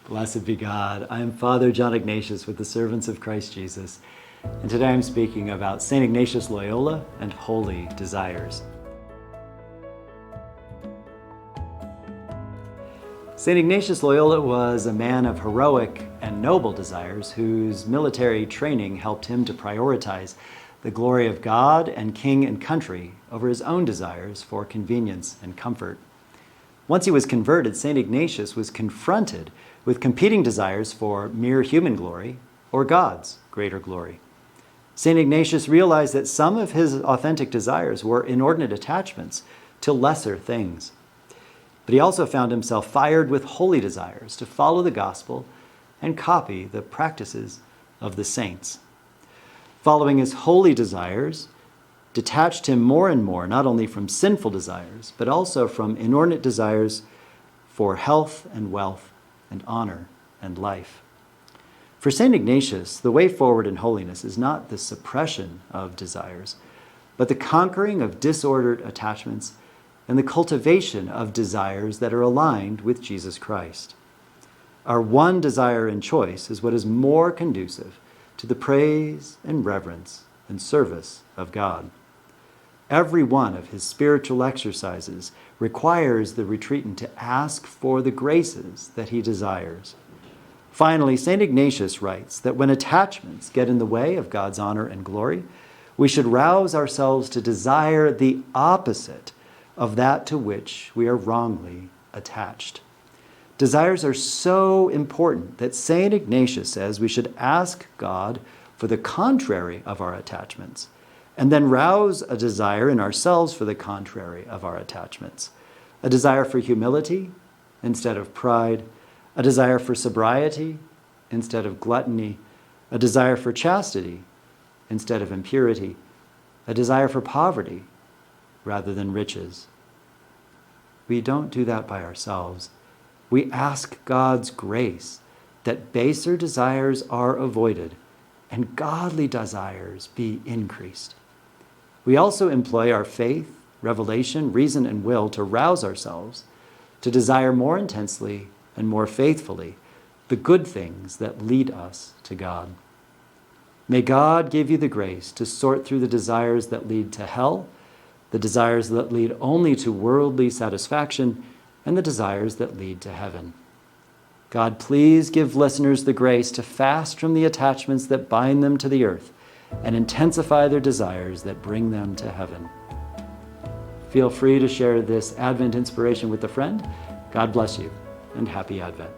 Blessed be God. I am Father John Ignatius with the servants of Christ Jesus, and today I'm speaking about St. Ignatius Loyola and holy desires. St. Ignatius Loyola was a man of heroic and noble desires whose military training helped him to prioritize the glory of God and king and country over his own desires for convenience and comfort. Once he was converted, St. Ignatius was confronted with competing desires for mere human glory or God's greater glory. St. Ignatius realized that some of his authentic desires were inordinate attachments to lesser things. But he also found himself fired with holy desires to follow the gospel and copy the practices of the saints. Following his holy desires detached him more and more, not only from sinful desires, but also from inordinate desires for health and wealth and honor and life. For St. Ignatius, the way forward in holiness is not the suppression of desires, but the conquering of disordered attachments and the cultivation of desires that are aligned with Jesus Christ. Our one desire and choice is what is more conducive to the praise and reverence and service of God. Every one of his spiritual exercises requires the retreatant to ask for the graces that he desires. Finally, St. Ignatius writes that when attachments get in the way of God's honor and glory, we should rouse ourselves to desire the opposite of that to which we are wrongly attached. Desires are so important that St. Ignatius says we should ask God for the contrary of our attachments, and then rouse a desire in ourselves for the contrary of our attachments. A desire for humility instead of pride, a desire for sobriety instead of gluttony, a desire for chastity instead of impurity, a desire for poverty rather than riches. We don't do that by ourselves. We ask God's grace that baser desires are avoided and godly desires be increased. We also employ our faith, revelation, reason, and will to rouse ourselves to desire more intensely and more faithfully the good things that lead us to God. May God give you the grace to sort through the desires that lead to hell, the desires that lead only to worldly satisfaction, and the desires that lead to heaven. God, please give listeners the grace to fast from the attachments that bind them to the earth and intensify their desires that bring them to heaven. Feel free to share this Advent inspiration with a friend. God bless you, and happy Advent.